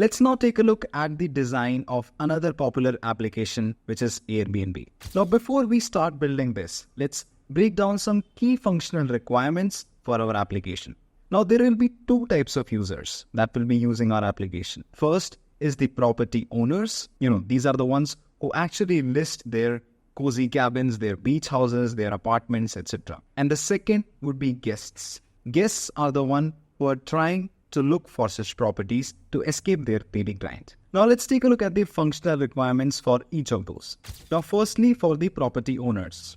Let's now take a look at the design of another popular application, which is Airbnb. Now, before we start building this, let's break down some key functional requirements for our application. Now, there will be two types of users that will be using our application. First is the property owners. These are the ones who actually list their cozy cabins, their beach houses, their apartments, etc. And the second would be guests. Guests are the one who are trying to look for such properties to escape their daily grind. Now let's take a look at the functional requirements for each of those. Now firstly, for the property owners.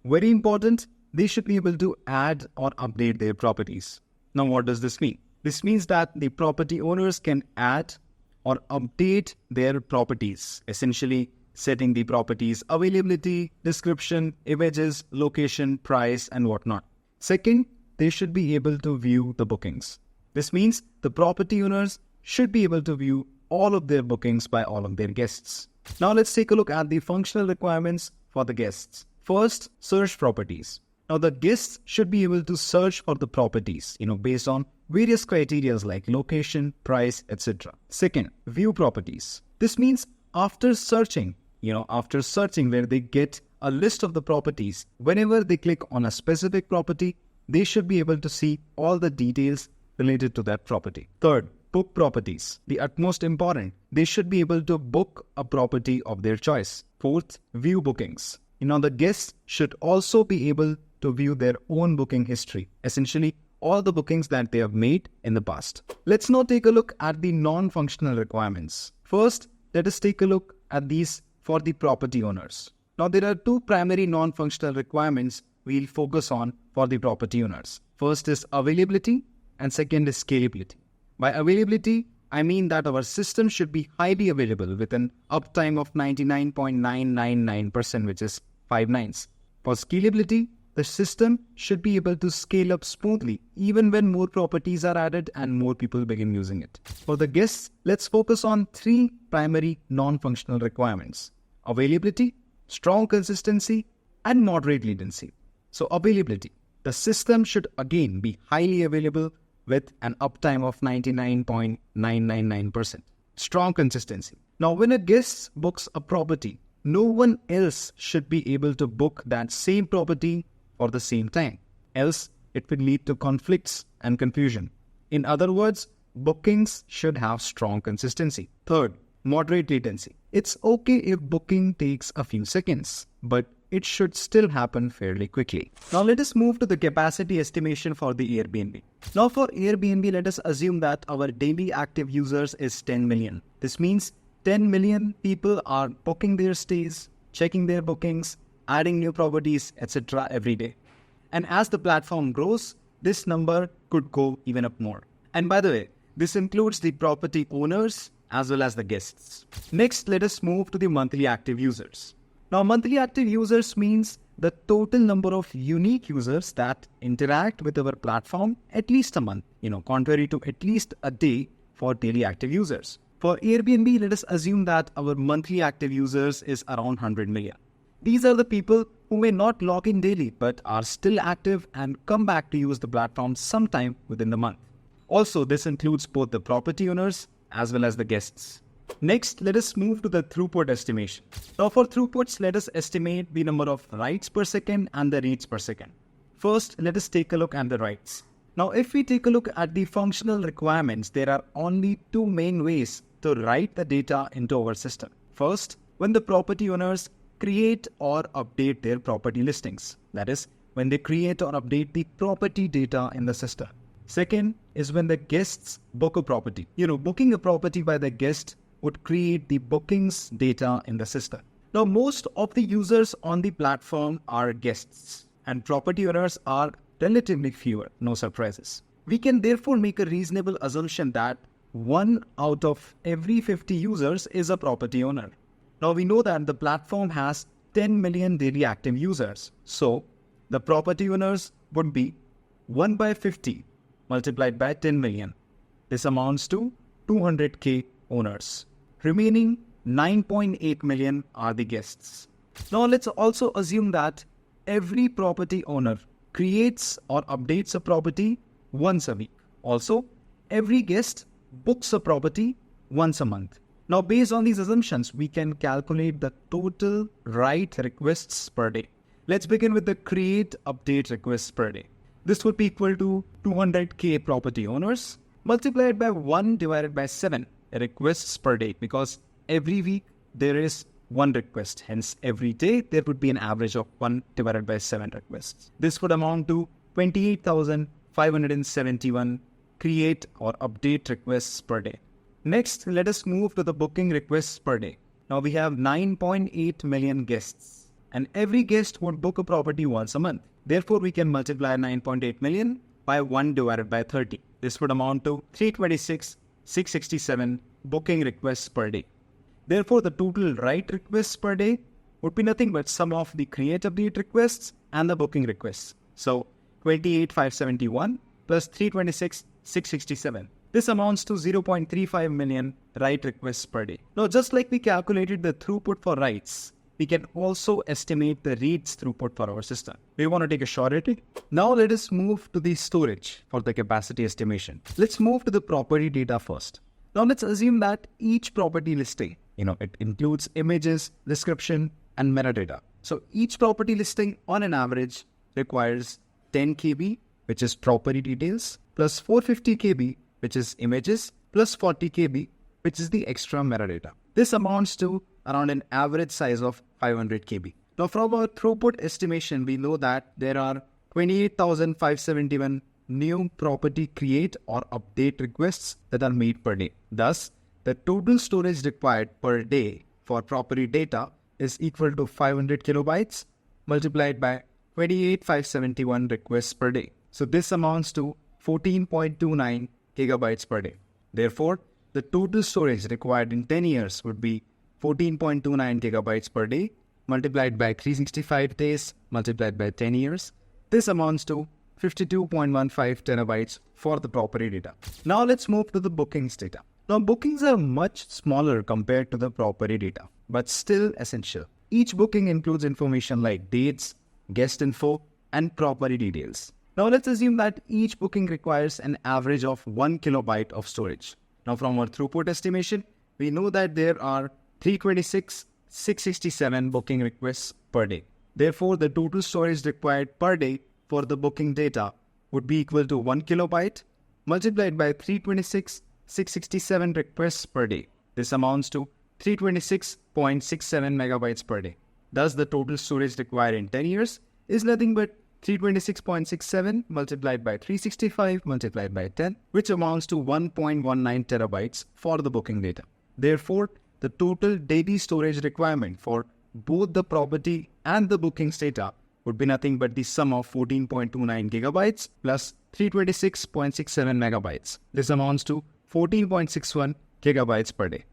Very important, they should be able to add or update their properties. Now what does this mean? This means that the property owners can add or update their properties, essentially setting the property's availability, description, images, location, price, and whatnot. Second, they should be able to view the bookings. This means the property owners should be able to view all of their bookings by all of their guests. Now let's take a look at the functional requirements for the guests. First, search properties. Now the guests should be able to search for the properties, based on various criteria like location, price, etc. Second, view properties. This means after searching where they get a list of the properties, whenever they click on a specific property, they should be able to see all the details related to that property. Third, book properties. The utmost important, they should be able to book a property of their choice. Fourth, view bookings. The guests should also be able to view their own booking history, essentially all the bookings that they have made in the past. Let's now take a look at the non-functional requirements. First, let us take a look at these for the property owners. Now there are two primary non-functional requirements we'll focus on for the property owners. First is availability and second is scalability. By availability, I mean that our system should be highly available with an uptime of 99.999%, which is 5 nines. For scalability, the system should be able to scale up smoothly even when more properties are added and more people begin using it. For the guests, let's focus on three primary non-functional requirements: availability, strong consistency, and moderate latency. So availability, the system should again be highly available with an uptime of 99.999%. Strong consistency. Now when a guest books a property, no one else should be able to book that same property for the same time. Else, it will lead to conflicts and confusion. In other words, bookings should have strong consistency. Third, moderate latency. It's okay if booking takes a few seconds, but it should still happen fairly quickly. Now let us move to the capacity estimation for the Airbnb. Now for Airbnb, let us assume that our daily active users is 10 million. This means 10 million people are booking their stays, checking their bookings, adding new properties, etc. every day. And as the platform grows, this number could go even up more. And by the way, this includes the property owners as well as the guests. Next, let us move to the monthly active users. Now, monthly active users means the total number of unique users that interact with our platform at least a month, contrary to at least a day for daily active users. For Airbnb, let us assume that our monthly active users is around 100 million. These are the people who may not log in daily but are still active and come back to use the platform sometime within the month. Also, this includes both the property owners as well as the guests. Next, let us move to the throughput estimation. Now for throughputs, let us estimate the number of writes per second and the reads per second. First, let us take a look at the writes. Now if we take a look at the functional requirements, there are only two main ways to write the data into our system. First, when the property owners create or update their property listings. That is, when they create or update the property data in the system. Second is when the guests book a property. Booking a property by the guest would create the bookings data in the system. Now, most of the users on the platform are guests and property owners are relatively fewer, no surprises. We can therefore make a reasonable assumption that 1 out of every 50 users is a property owner. Now we know that the platform has 10 million daily active users. So the property owners would be 1 by 50 multiplied by 10 million. This amounts to 200k owners. Remaining 9.8 million are the guests. Now let's also assume that every property owner creates or updates a property once a week. Also, every guest books a property once a month. Now, based on these assumptions, we can calculate the total write requests per day. Let's begin with the create update requests per day. This would be equal to 200k property owners multiplied by 1 divided by 7 requests per day, because every week there is one request. Hence, every day there would be an average of 1 divided by 7 requests. This would amount to 28,571 create or update requests per day. Next, let us move to the booking requests per day. Now we have 9.8 million guests, and every guest would book a property once a month. Therefore, we can multiply 9.8 million by 1 divided by 30. This would amount to 326,667 booking requests per day. Therefore, the total write requests per day would be nothing but sum of the create update requests and the booking requests. So 28,571 plus 326,667. This amounts to 0.35 million write requests per day. Now, just like we calculated the throughput for writes, we can also estimate the reads throughput for our system. We want to take a shot at it. Now, let us move to the storage for the capacity estimation. Let's move to the property data first. Now, let's assume that each property listing, it includes images, description, and metadata. So each property listing on an average requires 10 KB, which is property details, plus 450 KB, which is images, plus 40 KB, which is the extra metadata. This amounts to around an average size of 500 KB. Now, from our throughput estimation, we know that there are 28,571 new property create or update requests that are made per day. Thus, the total storage required per day for property data is equal to 500 kilobytes multiplied by 28,571 requests per day. So this amounts to 14.29 gigabytes per day. Therefore, the total storage required in 10 years would be 14.29 gigabytes per day multiplied by 365 days multiplied by 10 years. This amounts to 52.15 terabytes for the property data. Now let's move to the bookings data. Now, bookings are much smaller compared to the property data, but still essential. Each booking includes information like dates, guest info, and property details. Now let's assume that each booking requires an average of 1 kilobyte of storage. Now, from our throughput estimation, we know that there are 326,667 booking requests per day. Therefore, the total storage required per day for the booking data would be equal to 1 kilobyte multiplied by 326,667 requests per day. This amounts to 326.67 megabytes per day. Thus, the total storage required in 10 years is nothing but 326.67 multiplied by 365 multiplied by 10, which amounts to 1.19 terabytes for the booking data. Therefore, the total daily storage requirement for both the property and the bookings data would be nothing but the sum of 14.29 gigabytes plus 326.67 megabytes. This amounts to 14.61 gigabytes per day.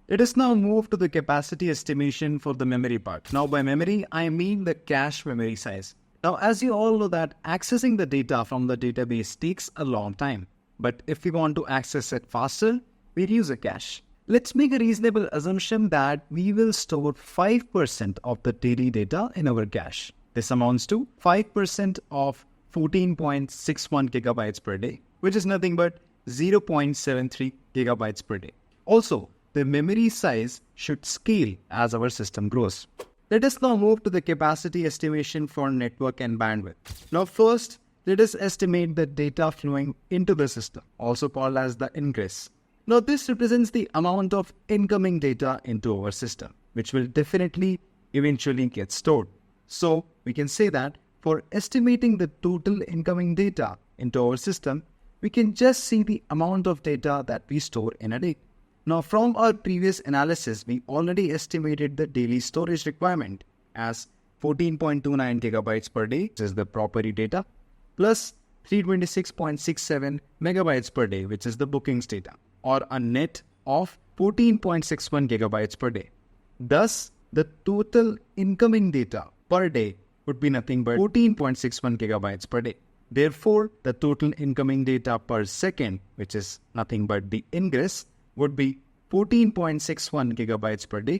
Let us now move to the capacity estimation for the memory part. Now, by memory, I mean the cache memory size. Now, as you all know that accessing the data from the database takes a long time. But if we want to access it faster, we use a cache. Let's make a reasonable assumption that we will store 5% of the daily data in our cache. This amounts to 5% of 14.61 gigabytes per day, which is nothing but 0.73 gigabytes per day. Also, the memory size should scale as our system grows. Let us now move to the capacity estimation for network and bandwidth. Now first, let us estimate the data flowing into the system, also called as the ingress. Now this represents the amount of incoming data into our system, which will definitely eventually get stored. So we can say that for estimating the total incoming data into our system, we can just see the amount of data that we store in a day. Now, from our previous analysis, we already estimated the daily storage requirement as 14.29 gigabytes per day, which is the property data, plus 326.67 megabytes per day, which is the bookings data, or a net of 14.61 gigabytes per day. Thus, the total incoming data per day would be nothing but 14.61 gigabytes per day. Therefore, the total incoming data per second, which is nothing but the ingress, would be 14.61 gigabytes per day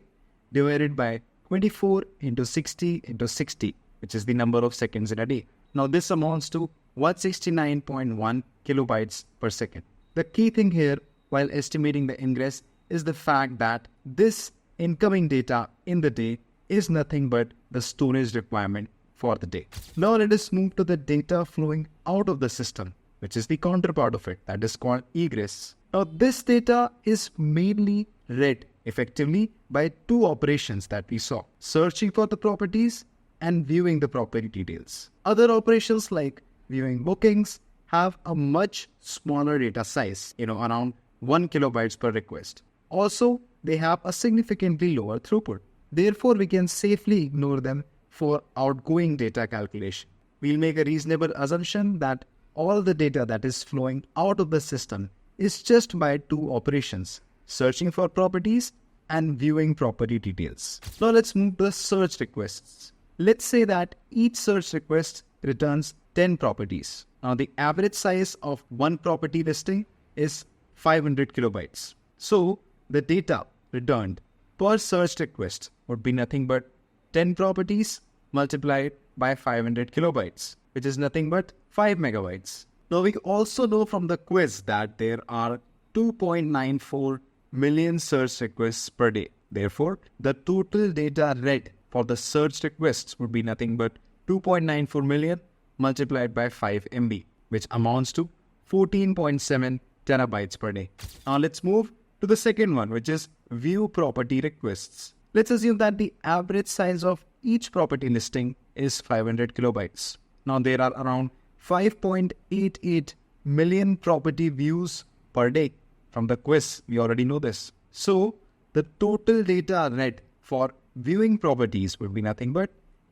divided by 24 into 60 into 60, which is the number of seconds in a day. Now this amounts to 169.1 kilobytes per second. The key thing here while estimating the ingress is the fact that this incoming data in the day is nothing but the storage requirement for the day. Now let us move to the data flowing out of the system, which is the counterpart of it, that is called egress. Now this data is mainly read effectively by two operations that we saw: searching for the properties and viewing the property details. Other operations like viewing bookings have a much smaller data size, around 1 kilobytes per request. Also, they have a significantly lower throughput. Therefore, we can safely ignore them for outgoing data calculation. We'll make a reasonable assumption that all the data that is flowing out of the system is just by two operations: searching for properties and viewing property details. Now let's move to the search requests. Let's say that each search request returns 10 properties. Now the average size of one property listing is 500 kilobytes. So the data returned per search request would be nothing but 10 properties multiplied by 500 kilobytes, which is nothing but 5 megabytes. Now we also know from the quiz that there are 2.94 million search requests per day. Therefore, the total data read for the search requests would be nothing but 2.94 million multiplied by 5 MB, which amounts to 14.7 terabytes per day. Now let's move to the second one, which is view property requests. Let's assume that the average size of each property listing is 500 kilobytes. Now there are around 5.88 million property views per day. From the quiz, we already know this. So the total data read for viewing properties would be nothing but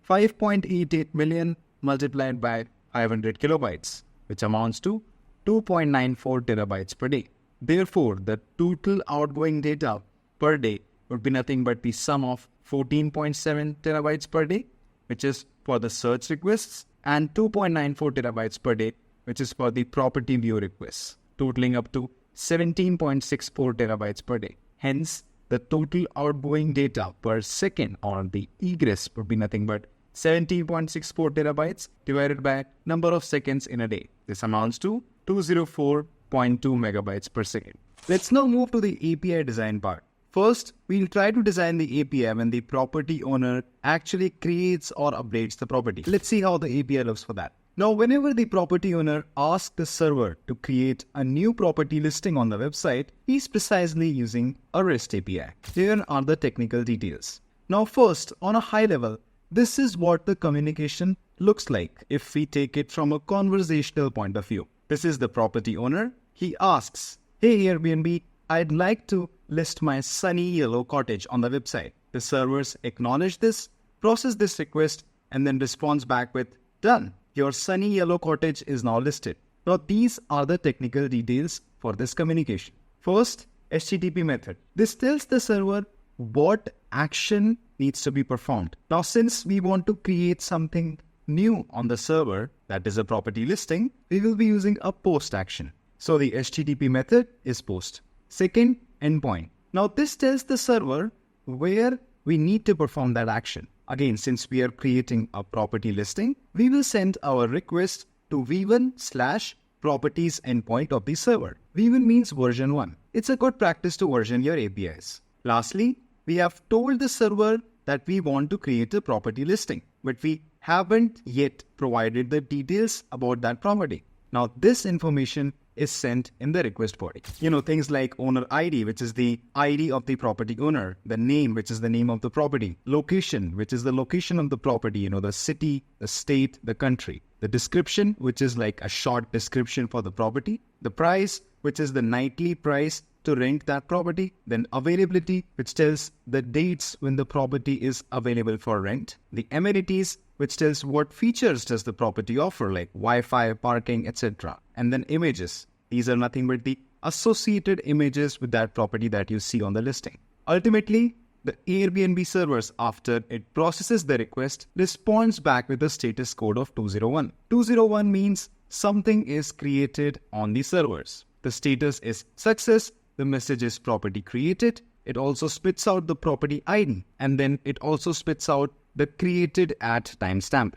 5.88 million multiplied by 500 kilobytes, which amounts to 2.94 terabytes per day. Therefore, the total outgoing data per day would be nothing but the sum of 14.7 terabytes per day, which is for the search requests, and 2.94 terabytes per day, which is for the property view requests, totaling up to 17.64 terabytes per day. Hence, the total outgoing data per second on the egress would be nothing but 17.64 terabytes divided by number of seconds in a day. This amounts to 204.2 megabytes per second. Let's now move to the API design part. First, we'll try to design the API when the property owner actually creates or updates the property. Let's see how the API looks for that. Now, whenever the property owner asks the server to create a new property listing on the website, he's precisely using a REST API. Here are the technical details. Now, first, on a high level, this is what the communication looks like if we take it from a conversational point of view. This is the property owner. He asks, "Hey Airbnb, I'd like to list my sunny yellow cottage on the website." The servers acknowledge this, process this request, and then responds back with, "Done. Your sunny yellow cottage is now listed." Now these are the technical details for this communication. First, HTTP method. This tells the server what action needs to be performed. Now since we want to create something new on the server, that is a property listing, we will be using a post action. So the HTTP method is post. Second, endpoint. Now this tells the server where we need to perform that action. Again, since we are creating a property listing, we will send our request to v1/properties endpoint of the server. v1 means version 1. It's a good practice to version your APIs. Lastly, we have told the server that we want to create a property listing, but we haven't yet provided the details about that property. Now this information is sent in the request body. Things like owner ID, which is the ID of the property owner, the name, which is the name of the property, location, which is the location of the property, the city, the state, the country, the description, which is like a short description for the property, the price, which is the nightly price to rent that property, then availability, which tells the dates when the property is available for rent, the amenities, which tells what features does the property offer, like Wi-Fi, parking, etc. And then images. These are nothing but the associated images with that property that you see on the listing. Ultimately, the Airbnb servers, after it processes the request, responds back with the status code of 201. 201 means something is created on the servers. The status is success, the message is property created. It also spits out the property ID, and then it also spits out the created at timestamp.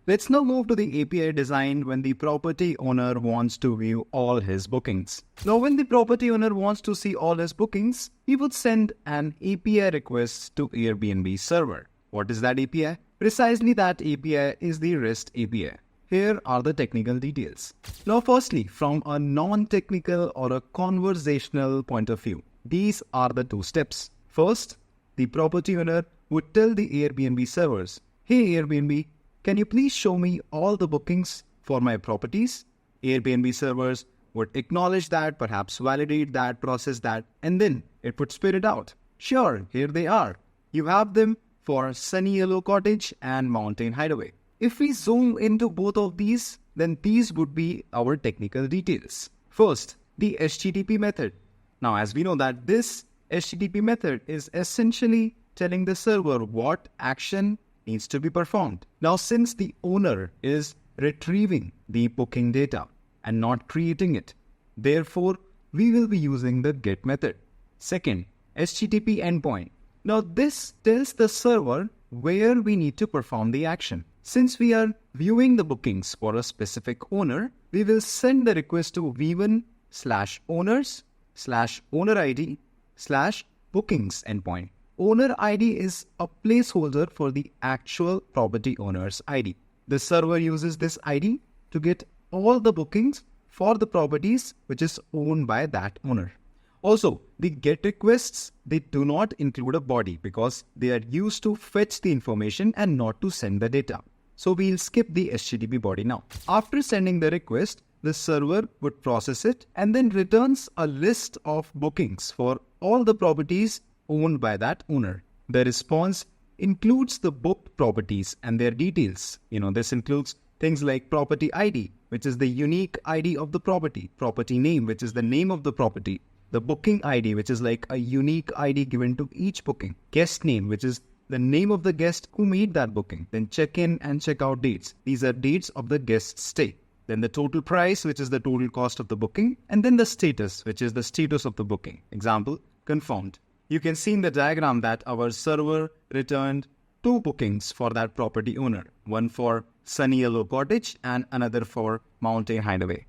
Let's now move to the API design when the property owner wants to view all his bookings. Now, when the property owner wants to see all his bookings, he would send an API request to Airbnb server. What is that API? Precisely that API is the REST API. Here are the technical details. Now, firstly, from a non-technical or a conversational point of view, these are the two steps. First, the property owner would tell the Airbnb servers, "Hey Airbnb, can you please show me all the bookings for my properties?" Airbnb servers would acknowledge that, perhaps validate that, process that, and then it would spit it out. Sure, here they are. You have them for Sunny Yellow Cottage and Mountain Hideaway. If we zoom into both of these, then these would be our technical details. First, the HTTP method. Now, as we know that this HTTP method is essentially telling the server what action needs to be performed. Now, since the owner is retrieving the booking data and not creating it, therefore, we will be using the GET method. Second, HTTP endpoint. Now, this tells the server where we need to perform the action. Since we are viewing the bookings for a specific owner, we will send the request to v1/owners/owner ID/bookings endpoint. Owner ID is a placeholder for the actual property owner's ID. The server uses this ID to get all the bookings for the properties which is owned by that owner. Also, the GET requests, they do not include a body because they are used to fetch the information and not to send the data. So we'll skip the HTTP body now. After sending the request, the server would process it and then returns a list of bookings for all the properties owned by that owner. The response includes the booked properties and their details. This includes things like property ID, which is the unique ID of the property, property name, which is the name of the property, the booking ID, which is like a unique ID given to each booking, guest name, which is the name of the guest who made that booking, then check-in and check-out dates. These are dates of the guest's stay. Then the total price, which is the total cost of the booking, and then the status, which is the status of the booking. Example, confirmed. You can see in the diagram that our server returned 2 bookings for that property owner, one for Sunny Yellow Cottage and another for Mountain Hideaway.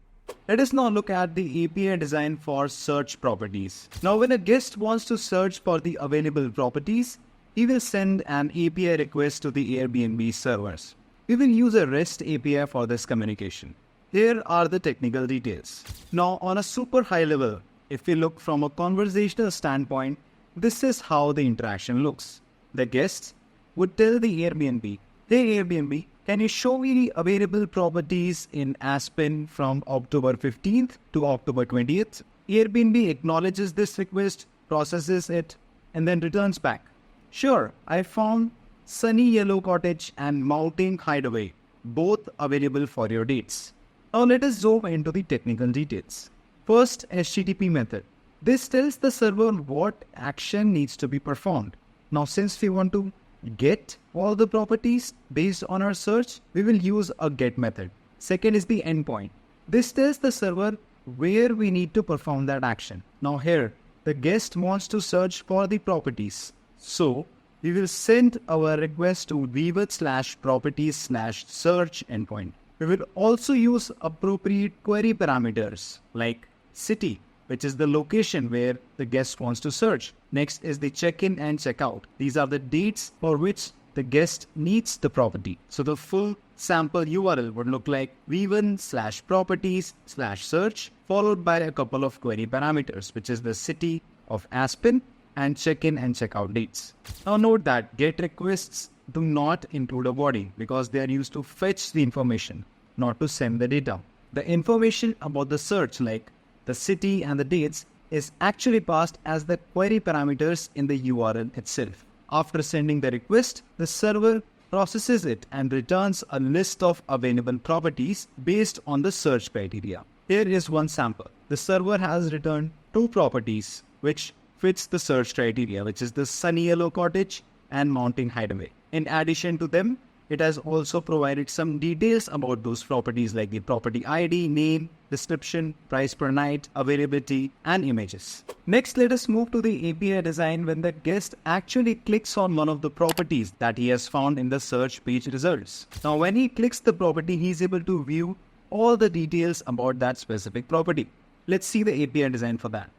Let us now look at the API design for search properties. Now, when a guest wants to search for the available properties, he will send an API request to the Airbnb servers. We will use a REST API for this communication. Here are the technical details. Now, on a super high level, if we look from a conversational standpoint, this is how the interaction looks. The guests would tell the Airbnb, "Hey Airbnb, can you show me the available properties in Aspen from October 15th to October 20th? Airbnb acknowledges this request, processes it, and then returns back, "Sure, I found Sunny Yellow Cottage and Mountain Hideaway, both available for your dates." Now let us zoom into the technical details. First, HTTP method. This tells the server what action needs to be performed. Now, since we want to get all the properties based on our search, we will use a GET method. Second is the endpoint. This tells the server where we need to perform that action. Now here, the guest wants to search for the properties. So we will send our request to vwith/properties/search endpoint. We will also use appropriate query parameters like city, which is the location where the guest wants to search. Next is the check-in and check-out. These are the dates for which the guest needs the property. So the full sample URL would look like v1/properties/search followed by a couple of query parameters, which is the city of Aspen and check-in and check-out dates. Now note that GET requests do not include a body because they are used to fetch the information, not to send the data. The information about the search, like the city and the dates, is actually passed as the query parameters in the URL itself. After sending the request, the server processes it and returns a list of available properties based on the search criteria. Here is one sample. The server has returned 2 properties which fits the search criteria, which is the Sunny Yellow Cottage and Mountain Hideaway. In addition to them, it has also provided some details about those properties like the property ID, name, description, price per night, availability, and images. Next, let us move to the API design when the guest actually clicks on one of the properties that he has found in the search page results. Now, when he clicks the property, he is able to view all the details about that specific property. Let's see the API design for that.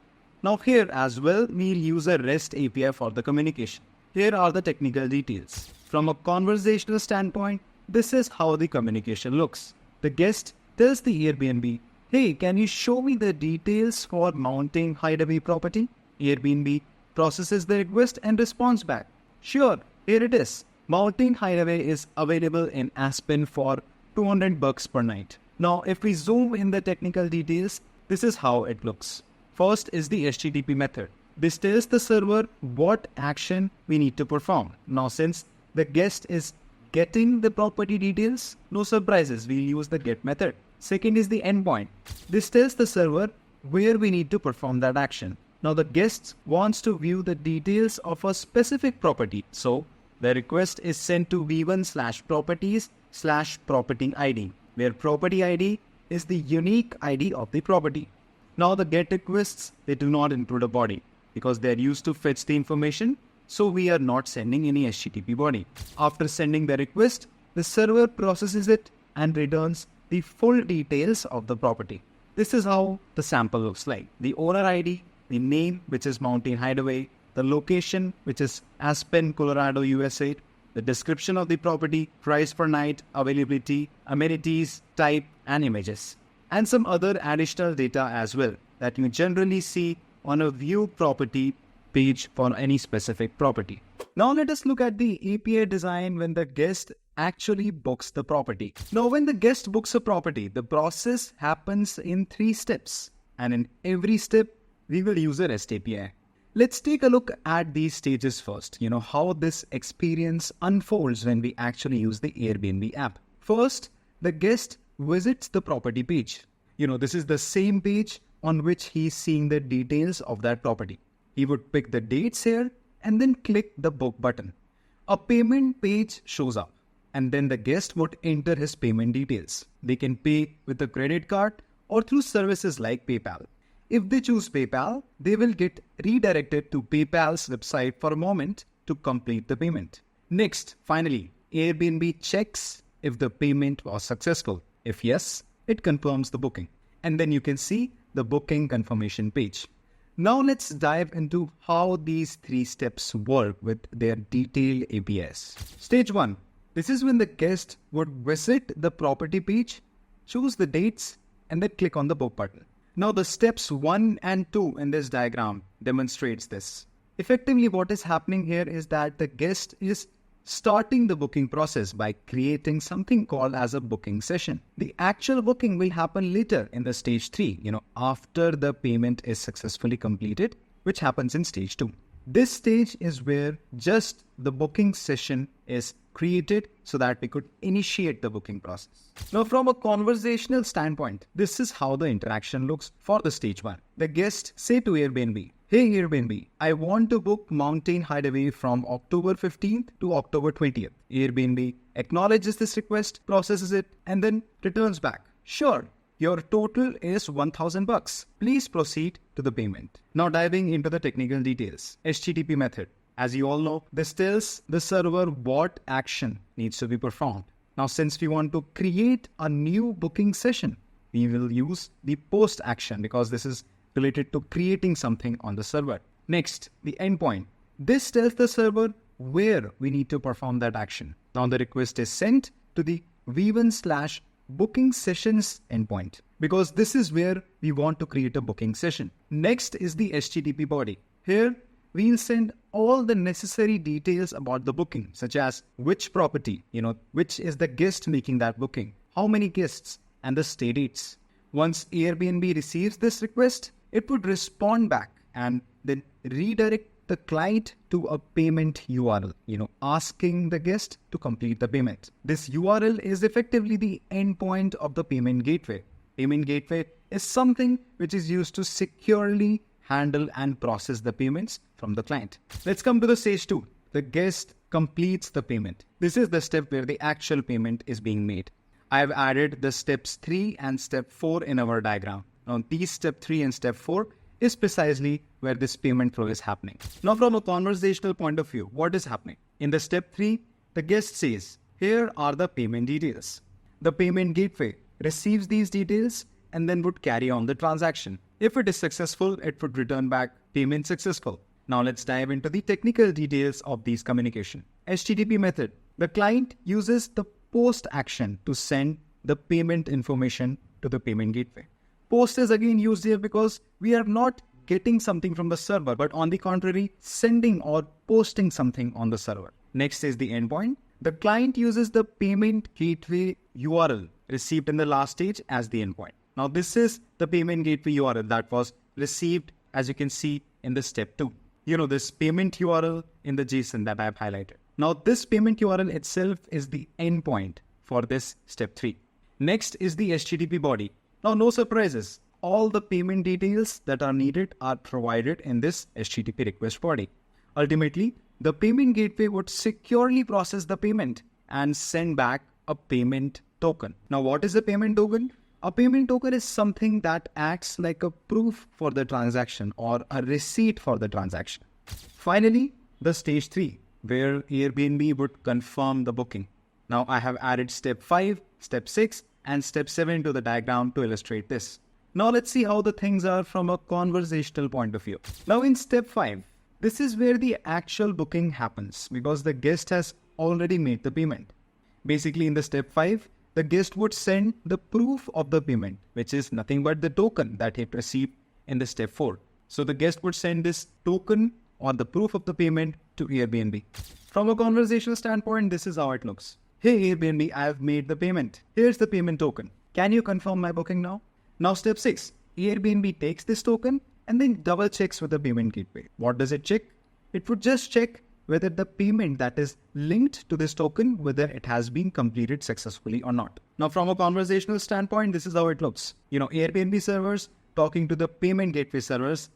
Now here as well, we'll use a REST API for the communication. Here are the technical details. From a conversational standpoint, this is how the communication looks. The guest tells the Airbnb, "Hey, can you show me the details for mounting Hideaway property?" Airbnb processes the request and responds back, "Sure, here it is. Mounting Hideaway is available in Aspen for $200 per night." Now, if we zoom in the technical details, this is how it looks. First is the HTTP method. This tells the server what action we need to perform. Now, since the guest is getting the property details, no surprises, we'll use the get method. Second is the endpoint. This tells the server where we need to perform that action. Now, the guest wants to view the details of a specific property. So, the request is sent to v1/properties/property ID, where property ID is the unique ID of the property. Now the GET requests, they do not include a body because they are used to fetch the information, so we are not sending any HTTP body. After sending the request, the server processes it and returns the full details of the property. This is how the sample looks like. The owner ID, the name, which is Mountain Hideaway, the location, which is Aspen, Colorado, USA, the description of the property, price per night, availability, amenities, type, and images, and some other additional data as well that you generally see on a view property page for any specific property. Now let us look at the API design when the guest actually books the property. Now when the guest books a property, the process happens in 3 steps, and in every step we will use a REST API. Let's take a look at these stages first, how this experience unfolds when we actually use the Airbnb app. First, the guest visits the property page. This is the same page on which he is seeing the details of that property. He would pick the dates here and then click the book button. A payment page shows up, and then the guest would enter his payment details. They can pay with a credit card or through services like PayPal. If they choose PayPal, they will get redirected to PayPal's website for a moment to complete the payment. Next, finally, Airbnb checks if the payment was successful. If yes, it confirms the booking. And then you can see the booking confirmation page. Now let's dive into how these 3 steps work with their detailed APIs. Stage 1. This is when the guest would visit the property page, choose the dates, and then click on the book button. Now the steps 1 and 2 in this diagram demonstrates this. Effectively, what is happening here is that the guest is starting the booking process by creating something called as a booking session. The actual booking will happen later in the stage 3, after the payment is successfully completed, which happens in stage 2. This stage is where just the booking session is created so that we could initiate the booking process. Now, from a conversational standpoint, this is how the interaction looks for the stage 1. The guest say to Airbnb, "Hey Airbnb, I want to book Mountain Hideaway from October 15th to October 20th. Airbnb acknowledges this request, processes it, and then returns back, "Sure, your total is $1,000. Please proceed to the payment." Now diving into the technical details. HTTP method. As you all know, this tells the server what action needs to be performed. Now since we want to create a new booking session, we will use the post action because this is related to creating something on the server. Next, the endpoint. This tells the server where we need to perform that action. Now the request is sent to the v1/booking sessions endpoint because this is where we want to create a booking session. Next is the HTTP body. Here we'll send all the necessary details about the booking, such as which property, which is the guest making that booking, how many guests, and the stay dates. Once Airbnb receives this request, it would respond back and then redirect the client to a payment URL, asking the guest to complete the payment. This URL is effectively the endpoint of the payment gateway. Payment gateway is something which is used to securely handle and process the payments from the client. Let's come to the stage 2. the guest completes the payment. This is the step where the actual payment is being made. I've added the steps 3 and step 4 in our diagram. Now these step 3 and step 4 is precisely where this payment flow is happening. Now from a conversational point of view, what is happening? In the step 3, the guest says, here are the payment details. The payment gateway receives these details and then would carry on the transaction. If it is successful, it would return back payment successful. Now let's dive into the technical details of these communication. HTTP method. The client uses the post action to send the payment information to the payment gateway. Post is again used here because we are not getting something from the server, but on the contrary, sending or posting something on the server. Next is the endpoint. The client uses the payment gateway URL received in the last stage as the endpoint. Now this is the payment gateway URL that was received, as you can see in the step 2. This payment URL in the JSON that I've highlighted. Now this payment URL itself is the endpoint for this step 3. Next is the HTTP body. Now no surprises. All the payment details that are needed are provided in this HTTP request body. Ultimately, the payment gateway would securely process the payment and send back a payment token. Now what is a payment token? A payment token is something that acts like a proof for the transaction or a receipt for the transaction. Finally, the stage 3, where Airbnb would confirm the booking. Now I have added step 5, step 6 and step 7 to the diagram to illustrate this. Now let's see how the things are from a conversational point of view. Now in step 5, this is where the actual booking happens because the guest has already made the payment. Basically in the step 5, the guest would send the proof of the payment, which is nothing but the token that he received in the step 4. So the guest would send this token or the proof of the payment to Airbnb. From a conversational standpoint, this is how it looks. Hey Airbnb, I have made the payment. Here's the payment token. Can you confirm my booking now? Now step 6, Airbnb takes this token and then double checks with the payment gateway. What does it check? It would just check whether the payment that is linked to this token, whether it has been completed successfully or not. Now from a conversational standpoint, this is how it looks. Airbnb servers talking to the payment gateway servers,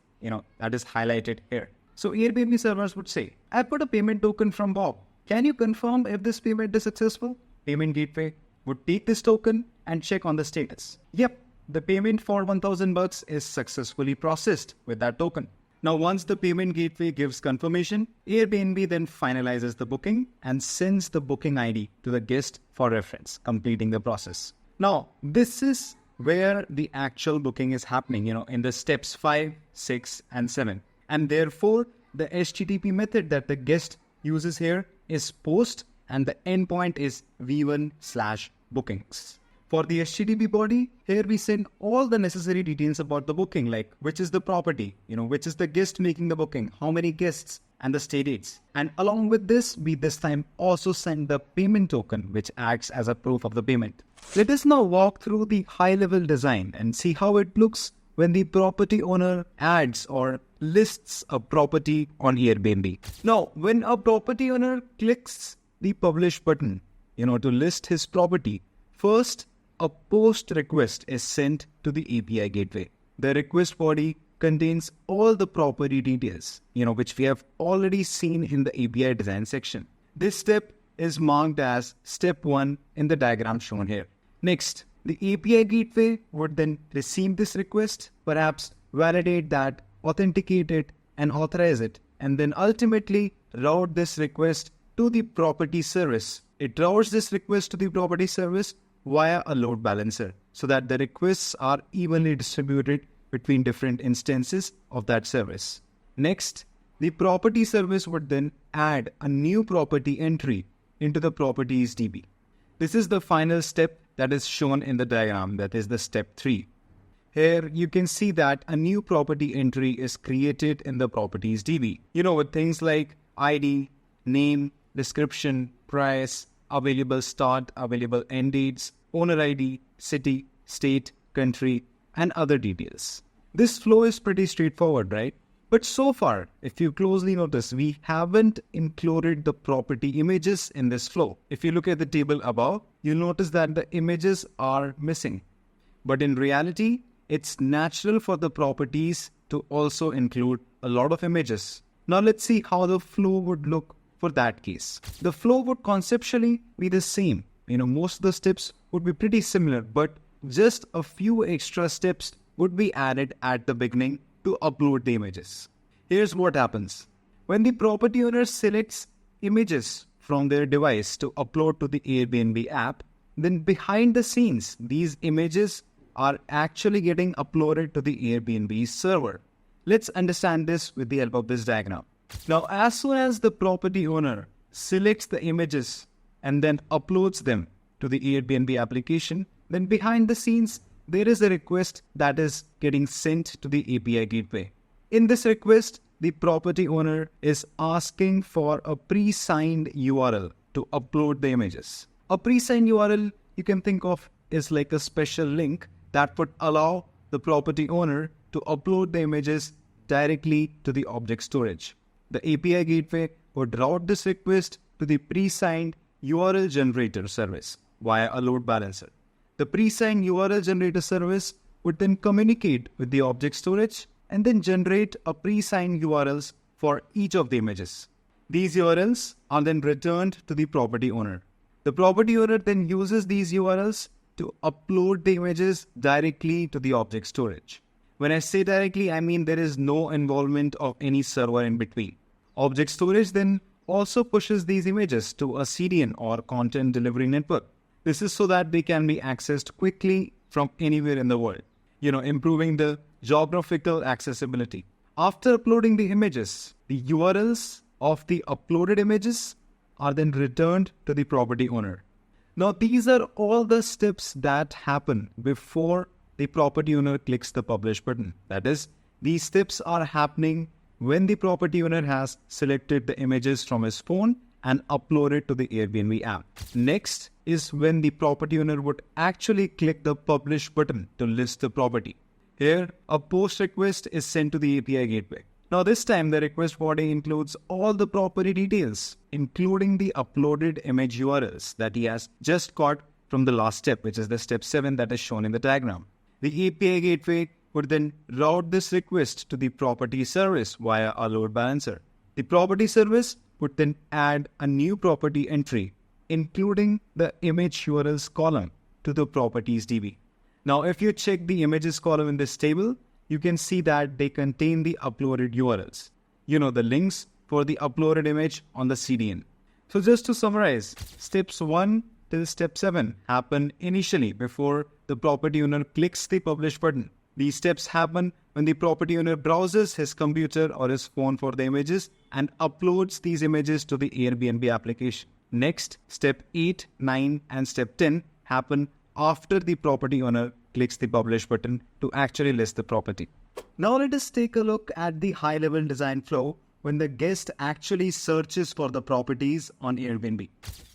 that is highlighted here. So Airbnb servers would say, I put a payment token from Bob. Can you confirm if this payment is successful? Payment gateway would take this token and check on the status. Yep, the payment for $1,000 is successfully processed with that token. Now once the payment gateway gives confirmation, Airbnb then finalizes the booking and sends the booking ID to the guest for reference, completing the process. Now this is where the actual booking is happening, in the steps 5, 6 and 7. And therefore the HTTP method that the guest uses here is post and the endpoint is v1/bookings. For the HTTP body, here we send all the necessary details about the booking, like which is the property, which is the guest making the booking, how many guests, and the stay dates. And along with this, we this time also send the payment token, which acts as a proof of the payment. Let us now walk through the high-level design and see how it looks when the property owner adds or lists a property on Airbnb. Now, when a property owner clicks the publish button, to list his property, first, a post request is sent to the API gateway. The request body contains all the property details, which we have already seen in the API design section. This step is marked as step 1 in the diagram shown here. Next, the API gateway would then receive this request, perhaps validate that, authenticate it, and authorize it, and then ultimately route this request to the property service. It routes this request to the property service via a load balancer so that the requests are evenly distributed between different instances of that service. Next, the property service would then add a new property entry into the properties DB. This is the final step that is shown in the diagram, that is the step 3. Here you can see that a new property entry is created in the properties DB. With things like ID, name, description, price, available start, available end dates, owner ID, city, state, country, and other details. This flow is pretty straightforward, right? But so far, if you closely notice, we haven't included the property images in this flow. If you look at the table above, you'll notice that the images are missing. But in reality, it's natural for the properties to also include a lot of images. Now let's see how the flow would look for that case. The flow would conceptually be the same. Most of the steps would be pretty similar, but just a few extra steps would be added at the beginning to upload the images. Here's what happens. When the property owner selects images from their device to upload to the Airbnb app, then behind the scenes, these images are actually getting uploaded to the Airbnb server. Let's understand this with the help of this diagram. Now, as soon as the property owner selects the images and then uploads them to the Airbnb application, then behind the scenes, there is a request that is getting sent to the API gateway. In this request, the property owner is asking for a pre-signed URL to upload the images. A pre-signed URL you can think of is like a special link that would allow the property owner to upload the images directly to the object storage. The API gateway would route this request to the pre-signed URL generator service via a load balancer. The pre-signed URL generator service would then communicate with the object storage and then generate a pre-signed URLs for each of the images. These URLs are then returned to the property owner. The property owner then uses these URLs to upload the images directly to the object storage. When I say directly, I mean there is no involvement of any server in between. Object storage then also pushes these images to a CDN or content delivery network. This is so that they can be accessed quickly from anywhere in the world, improving the geographical accessibility. After uploading the images, the URLs of the uploaded images are then returned to the property owner. Now, these are all the steps that happen before the property owner clicks the publish button. That is, these steps are happening when the property owner has selected the images from his phone and uploaded to the Airbnb app. Next is when the property owner would actually click the publish button to list the property. Here, a post request is sent to the API gateway. Now this time the request body includes all the property details, including the uploaded image URLs that he has just got from the last step, which is the step 7 that is shown in the diagram. The API gateway would then route this request to the property service via a load balancer. The property service would then add a new property entry, including the image URLs column, to the properties DB. Now, if you check the images column in this table, you can see that they contain the uploaded URLs. The links for the uploaded image on the CDN. So just to summarize, steps 1 till step 7 happen initially before the property owner clicks the publish button. These steps happen when the property owner browses his computer or his phone for the images and uploads these images to the Airbnb application. Next, step 8, 9 and step 10 happen after the property owner clicks the publish button to actually list the property. Now let us take a look at the high-level design flow when the guest actually searches for the properties on Airbnb.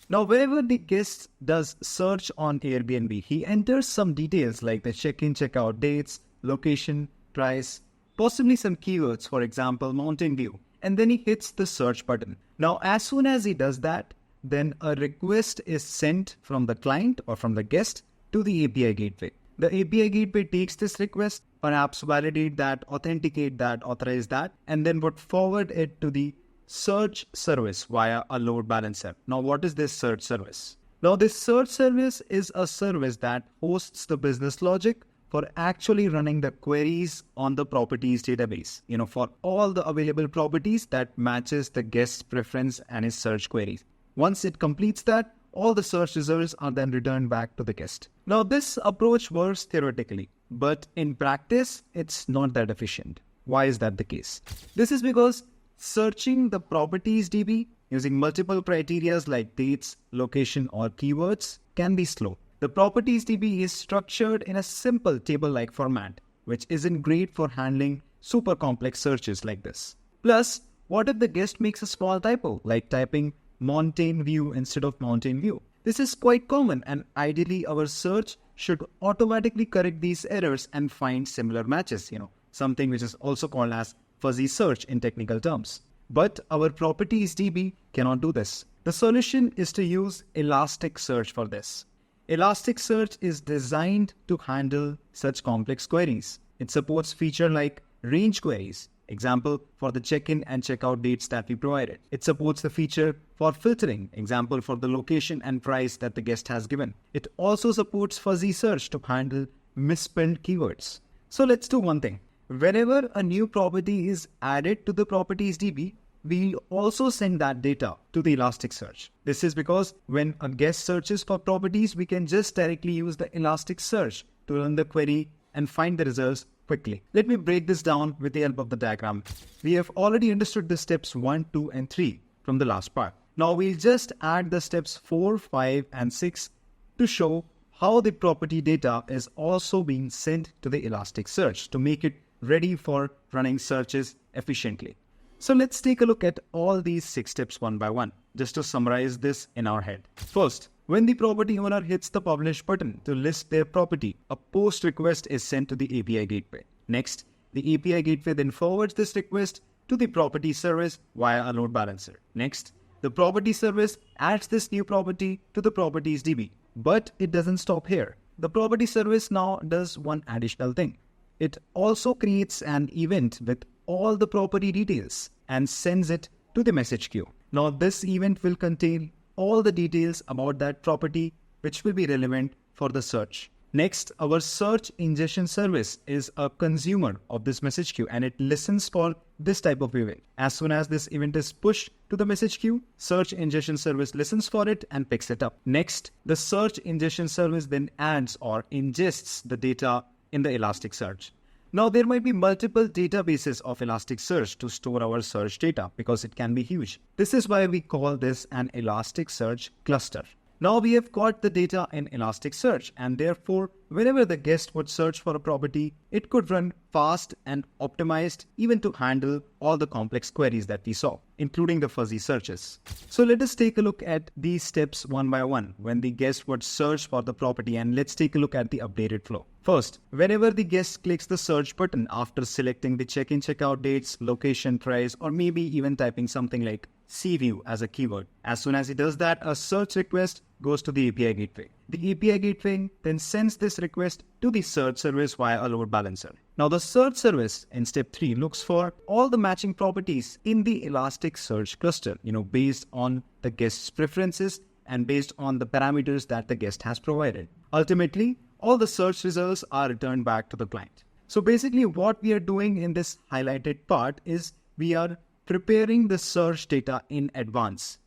Now, whenever the guest does search on Airbnb, he enters some details like the check-in, check-out dates, location, price, possibly some keywords, for example, mountain view, and then he hits the search button. Now, as soon as he does that, then a request is sent from the client or from the guest to the API gateway. The API gateway takes this request, perhaps validate that, authenticate that, authorize that, and then would forward it to the search service via a load balancer. Now, what is this search service? Now, this search service is a service that hosts the business logic for actually running the queries on the properties database, for all the available properties that matches the guest's preference and his search queries. Once it completes that, all the search results are then returned back to the guest. Now, this approach works theoretically, but in practice, it's not that efficient. Why is that the case? This is because searching the properties DB using multiple criteria like dates, location, or keywords can be slow. The properties DB is structured in a simple table-like format, which isn't great for handling super complex searches like this. Plus, what if the guest makes a small typo, like typing mountain view instead of mountain view? This is quite common, and ideally our search should automatically correct these errors and find similar matches, something which is also called as fuzzy search in technical terms. But our properties DB cannot do this. The solution is to use Elasticsearch for this. Elasticsearch is designed to handle such complex queries. It supports features like range queries, example for the check-in and check-out dates that we provided. It supports the feature for filtering, example for the location and price that the guest has given. It also supports fuzzy search to handle misspelled keywords. So let's do one thing. Whenever a new property is added to the properties DB, we'll also send that data to the Elasticsearch. This is because when a guest searches for properties, we can just directly use the Elasticsearch to run the query and find the results quickly. Let me break this down with the help of the diagram. We have already understood the steps 1, 2, and 3 from the last part. Now we'll just add the steps 4, 5, and 6 to show how the property data is also being sent to the Elasticsearch to make it ready for running searches efficiently. So let's take a look at all these 6 steps one by one, just to summarize this in our head. First, when the property owner hits the publish button to list their property, a post request is sent to the API gateway. Next, the API gateway then forwards this request to the property service via a load balancer. Next, the property service adds this new property to the properties DB. But it doesn't stop here. The property service now does one additional thing. It also creates an event with all the property details and sends it to the message queue. Now this event will contain all the details about that property which will be relevant for the search. Next, our search ingestion service is a consumer of this message queue and it listens for this type of event. As soon as this event is pushed to the message queue, search ingestion service listens for it and picks it up. Next, the search ingestion service then adds or ingests the data in the Elasticsearch. Now there might be multiple databases of Elasticsearch to store our search data because it can be huge. This is why we call this an Elasticsearch cluster. Now we have got the data in Elasticsearch and therefore whenever the guest would search for a property, it could run fast and optimized even to handle all the complex queries that we saw, including the fuzzy searches. So let us take a look at these steps one by one when the guest would search for the property, and let's take a look at the updated flow. First, whenever the guest clicks the search button after selecting the check-in, check-out dates, location, price, or maybe even typing something like CView as a keyword, as soon as he does that, a search request goes to the API gateway. The API gateway then sends this request to the search service via a load balancer. Now the search service in step 3 looks for all the matching properties in the Elasticsearch cluster, based on the guest's preferences and based on the parameters that the guest has provided. Ultimately, all the search results are returned back to the client. So basically what we are doing in this highlighted part is we are preparing the search data in advance,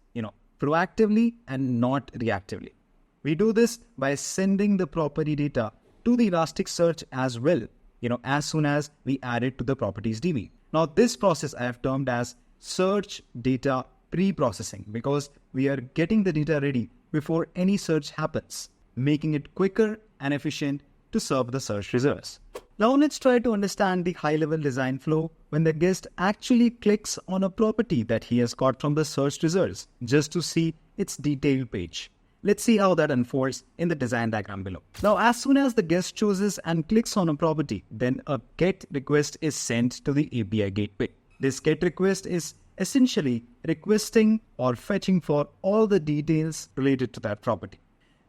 proactively and not reactively. We do this by sending the property data to the Elasticsearch as well, as soon as we add it to the properties DB. Now this process I have termed as search data pre-processing because we are getting the data ready before any search happens, making it quicker and efficient to serve the search results. Now let's try to understand the high-level design flow when the guest actually clicks on a property that he has got from the search results just to see its detailed page. Let's see how that unfolds in the design diagram below. Now as soon as the guest chooses and clicks on a property, then a GET request is sent to the API gateway. This GET request is essentially requesting or fetching for all the details related to that property.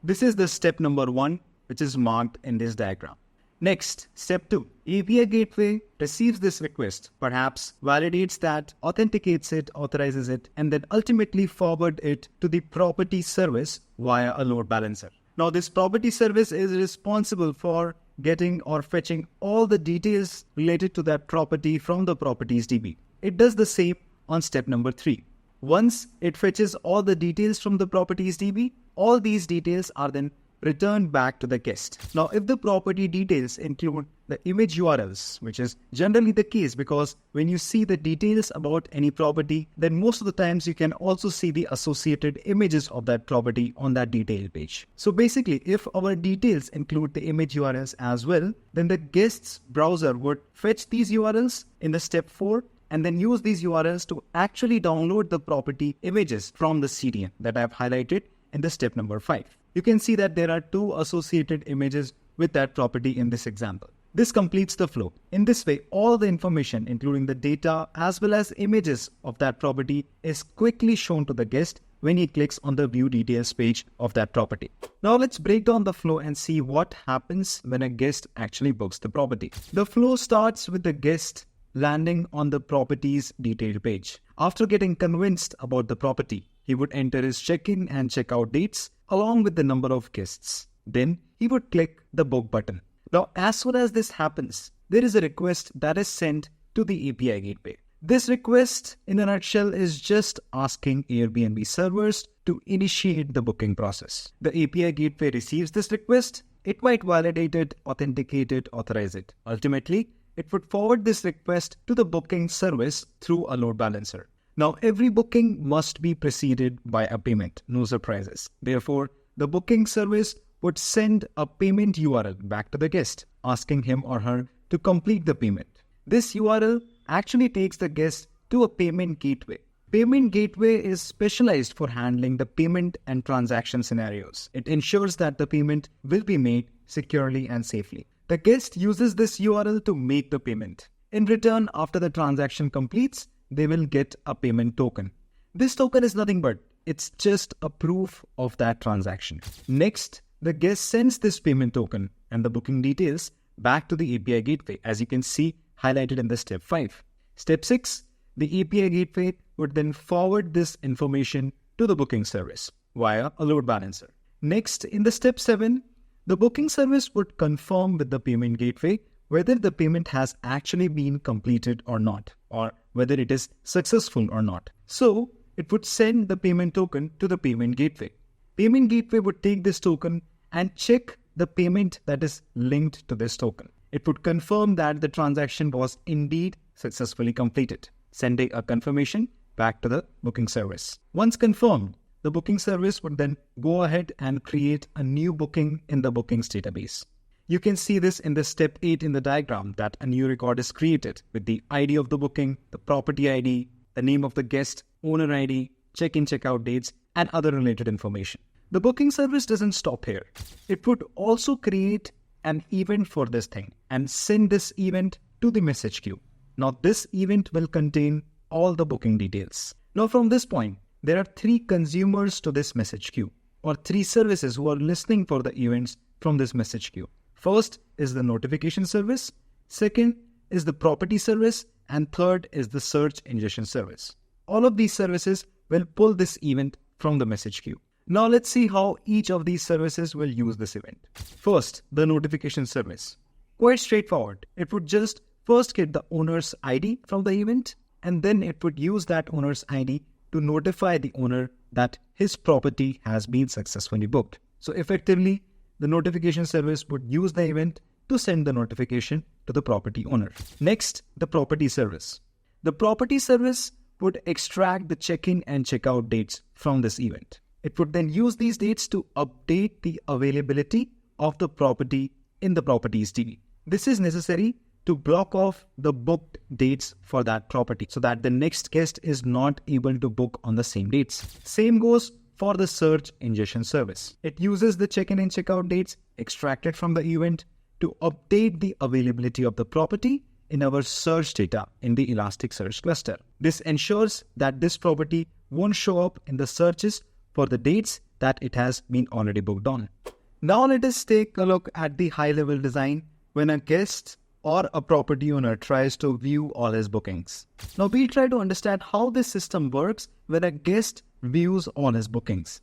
This is the step number 1, which is marked in this diagram. Next, step 2. API gateway receives this request, perhaps validates that, authenticates it, authorizes it, and then ultimately forward it to the property service via a load balancer. Now this property service is responsible for getting or fetching all the details related to that property from the properties DB. It does the same on step number 3. Once it fetches all the details from the properties DB, all these details are then returned back to the guest. Now, if the property details include the image URLs, which is generally the case because when you see the details about any property, then most of the times you can also see the associated images of that property on that detail page. So basically, if our details include the image URLs as well, then the guest's browser would fetch these URLs in the step 4 and then use these URLs to actually download the property images from the CDN that I've highlighted in the step number 5. You can see that there are 2 associated images with that property in this example. This completes the flow. In this way, all the information, including the data as well as images of that property, is quickly shown to the guest when he clicks on the view details page of that property. Now let's break down the flow and see what happens when a guest actually books the property. The flow starts with the guest landing on the property's detail page. After getting convinced about the property, he would enter his check-in and check-out dates along with the number of guests. Then he would click the book button. Now, as soon as this happens, there is a request that is sent to the API gateway. This request, in a nutshell, is just asking Airbnb servers to initiate the booking process. The API gateway receives this request. It might validate it, authenticate it, authorize it. Ultimately, it would forward this request to the booking service through a load balancer. Now, every booking must be preceded by a payment, no surprises. Therefore, the booking service would send a payment URL back to the guest, asking him or her to complete the payment. This URL actually takes the guest to a payment gateway. Payment gateway is specialized for handling the payment and transaction scenarios. It ensures that the payment will be made securely and safely. The guest uses this URL to make the payment. In return, after the transaction completes, they will get a payment token. This token is nothing but it's just a proof of that transaction. Next, the guest sends this payment token and the booking details back to the API gateway, as you can see highlighted in the step 5. Step 6, the API gateway would then forward this information to the booking service via a load balancer. Next, in the step 7, the booking service would confirm with the payment gateway whether the payment has actually been completed or not, or whether it is successful or not. So, it would send the payment token to the payment gateway. Payment gateway would take this token and check the payment that is linked to this token. It would confirm that the transaction was indeed successfully completed, sending a confirmation back to the booking service. Once confirmed, the booking service would then go ahead and create a new booking in the bookings database. You can see this in the step 8 in the diagram that a new record is created with the ID of the booking, the property ID, the name of the guest, owner ID, check-in, check-out dates, and other related information. The booking service doesn't stop here. It would also create an event for this thing and send this event to the message queue. Now this event will contain all the booking details. Now from this point, there are 3 consumers to this message queue, or 3 services who are listening for the events from this message queue. First is the notification service, second is the property service, and third is the search ingestion service. All of these services will pull this event from the message queue. Now let's see how each of these services will use this event. First, the notification service. Quite straightforward. It would just first get the owner's ID from the event, and then it would use that owner's ID to notify the owner that his property has been successfully booked. So effectively, the notification service would use the event to send the notification to the property owner. Next, the property service. The property service would extract the check-in and check-out dates from this event. It would then use these dates to update the availability of the property in the properties DB. This is necessary to block off the booked dates for that property so that the next guest is not able to book on the same dates. Same goes for the search ingestion service. It uses the check-in and check-out dates extracted from the event to update the availability of the property in our search data in the Elasticsearch cluster. This ensures that this property won't show up in the searches for the dates that it has been already booked on. Now let us take a look at the high-level design when a guest or a property owner tries to view all his bookings. Now we'll try to understand how this system works when a guest views all his bookings.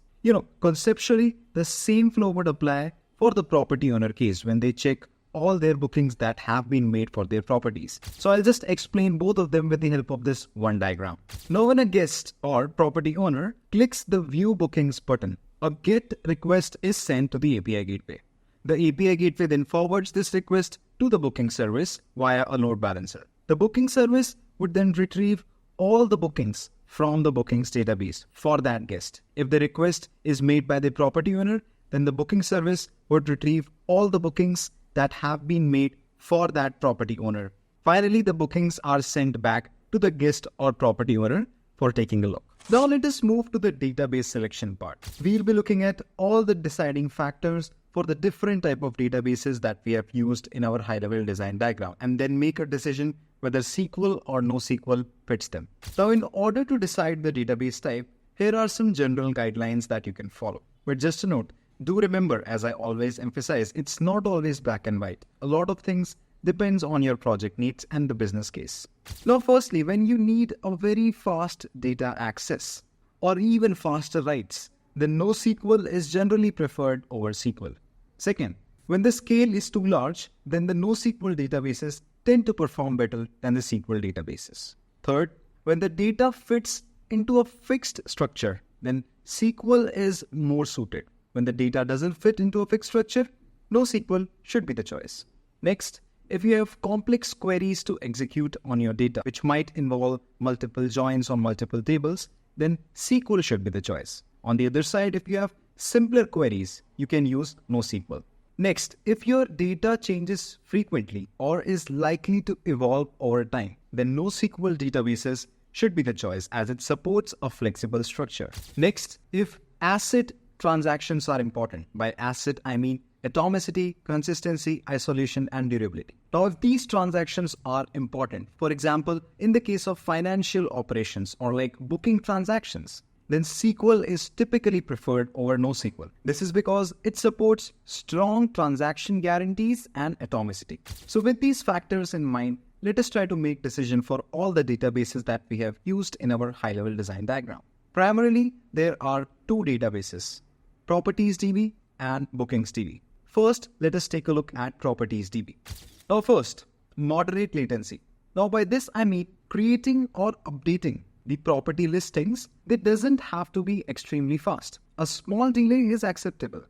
Conceptually, the same flow would apply for the property owner case when they check all their bookings that have been made for their properties. So I'll just explain both of them with the help of this one diagram. Now when a guest or property owner clicks the view bookings button, a GET request is sent to the API gateway. The API gateway then forwards this request to the booking service via a load balancer. The booking service would then retrieve all the bookings from the bookings database for that guest. If the request is made by the property owner, then the booking service would retrieve all the bookings that have been made for that property owner. Finally, the bookings are sent back to the guest or property owner for taking a look. Now let us move to the database selection part. We'll be looking at all the deciding factors for the different type of databases that we have used in our high-level design diagram, and then make a decision whether SQL or NoSQL fits them. Now in order to decide the database type, here are some general guidelines that you can follow. But just a note, do remember, as I always emphasize, it's not always black and white. A lot of things depends on your project needs and the business case. Now, firstly, when you need a very fast data access or even faster writes, then NoSQL is generally preferred over SQL. Second, when the scale is too large, then the NoSQL databases tend to perform better than the SQL databases. Third, when the data fits into a fixed structure, then SQL is more suited. When the data doesn't fit into a fixed structure, NoSQL should be the choice. Next, if you have complex queries to execute on your data, which might involve multiple joins on multiple tables, then SQL should be the choice. On the other side, if you have simpler queries, you can use NoSQL. Next, if your data changes frequently or is likely to evolve over time, then NoSQL databases should be the choice as it supports a flexible structure. Next, if asset transactions are important. By asset, I mean atomicity, consistency, isolation, and durability. Now, if these transactions are important, for example, in the case of financial operations or like booking transactions, then SQL is typically preferred over NoSQL. This is because it supports strong transaction guarantees and atomicity. So with these factors in mind, let us try to make decision for all the databases that we have used in our high-level design diagram. Primarily, there are two databases, Properties DB and Bookings DB. First, let us take a look at Properties DB. Now first, moderate latency. Now by this I mean creating or updating the property listings that doesn't have to be extremely fast. A small delay is acceptable.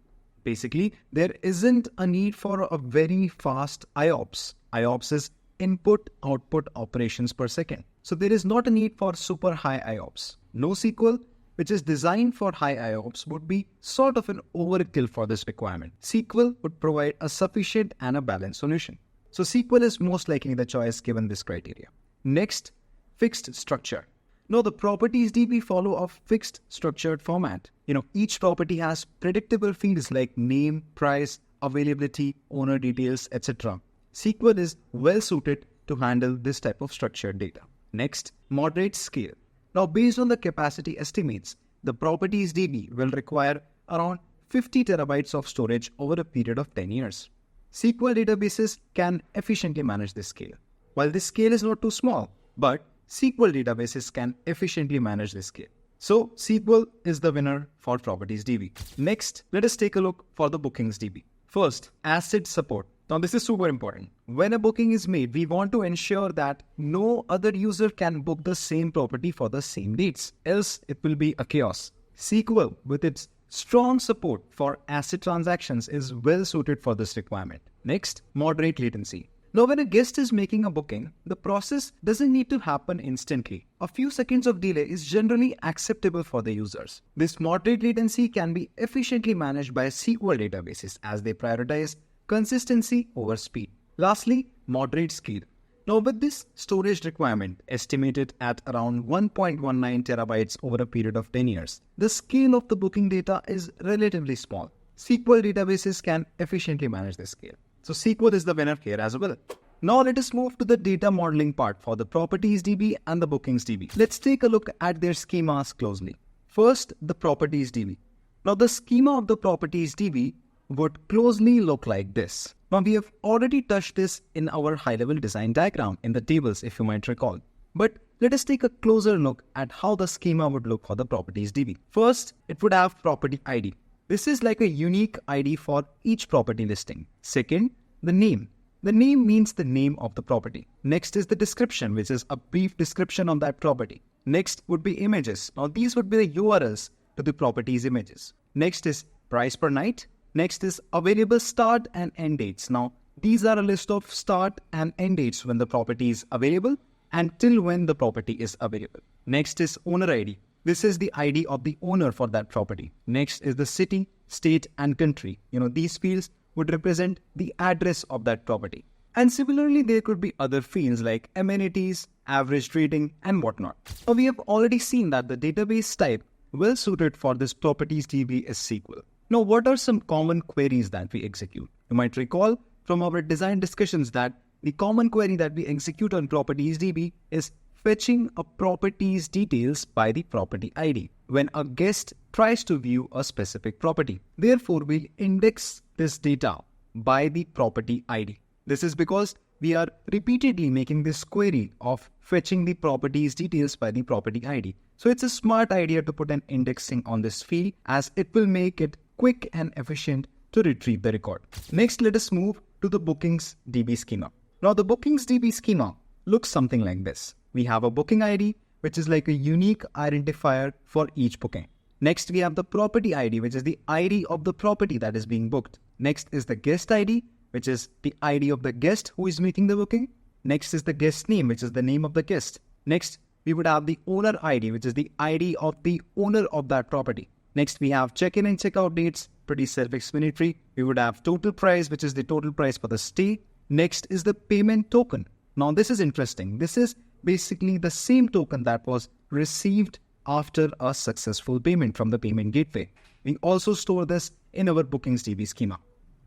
Basically, there isn't a need for a very fast IOPS. IOPS is input-output operations per second. So there is not a need for super high IOPS. NoSQL, which is designed for high IOPS, would be sort of an overkill for this requirement. SQL would provide a sufficient and a balanced solution. So SQL is most likely the choice given this criteria. Next, fixed structure. Now the properties DB follow a fixed structured format. Each property has predictable fields like name, price, availability, owner details, etc. SQL is well suited to handle this type of structured data. Next, moderate scale. Now based on the capacity estimates, the properties DB will require around 50 terabytes of storage over a period of 10 years. SQL databases can efficiently manage this scale. While this scale is not too small, but SQL databases can efficiently manage this scale. So SQL is the winner for Properties DB. Next, let us take a look for the Bookings DB. First, asset support. Now this is super important. When a booking is made, we want to ensure that no other user can book the same property for the same dates. Else it will be a chaos. SQL, with its strong support for asset transactions, is well suited for this requirement. Next, moderate latency. Now when a guest is making a booking, the process doesn't need to happen instantly. A few seconds of delay is generally acceptable for the users. This moderate latency can be efficiently managed by SQL databases as they prioritize consistency over speed. Lastly, moderate scale. Now with this storage requirement estimated at around 1.19 terabytes over a period of 10 years, the scale of the booking data is relatively small. SQL databases can efficiently manage this scale. So SQL is the winner here as well. Now let us move to the data modeling part for the Properties DB and the Bookings DB. Let's take a look at their schemas closely. First, the Properties DB. Now the schema of the Properties DB would closely look like this. Now we have already touched this in our high-level design diagram in the tables if you might recall. But let us take a closer look at how the schema would look for the Properties DB. First, it would have property ID. This is like a unique ID for each property listing. Second, the name. The name means the name of the property. Next is the description, which is a brief description of that property. Next would be images. Now these would be the URLs to the property's images. Next is price per night. Next is available start and end dates. Now these are a list of start and end dates when the property is available and till when the property is available. Next is owner ID. This is the ID of the owner for that property. Next is the city, state, and country. These fields would represent the address of that property. And similarly, there could be other fields like amenities, average rating, and whatnot. Now, we have already seen that the database type well suited for this Properties DB is SQL. Now, what are some common queries that we execute? You might recall from our design discussions that the common query that we execute on Properties DB is fetching a property's details by the property ID when a guest tries to view a specific property. Therefore, we'll index this data by the property ID. This is because we are repeatedly making this query of fetching the property's details by the property ID. So it's a smart idea to put an indexing on this field, as it will make it quick and efficient to retrieve the record. Next, let us move to the Bookings DB schema. Now the Bookings DB schema looks something like this. We have a booking ID, which is like a unique identifier for each booking. Next, we have the property ID, which is the ID of the property that is being booked. Next is the guest ID, which is the ID of the guest who is making the booking. Next is the guest name, which is the name of the guest. Next, we would have the owner ID, which is the ID of the owner of that property. Next, we have check-in and check-out dates, pretty self-explanatory. We would have total price, which is the total price for the stay. Next is the payment token. Now, this is interesting. This is basically the same token that was received after a successful payment from the payment gateway. We also store this in our Bookings DB schema.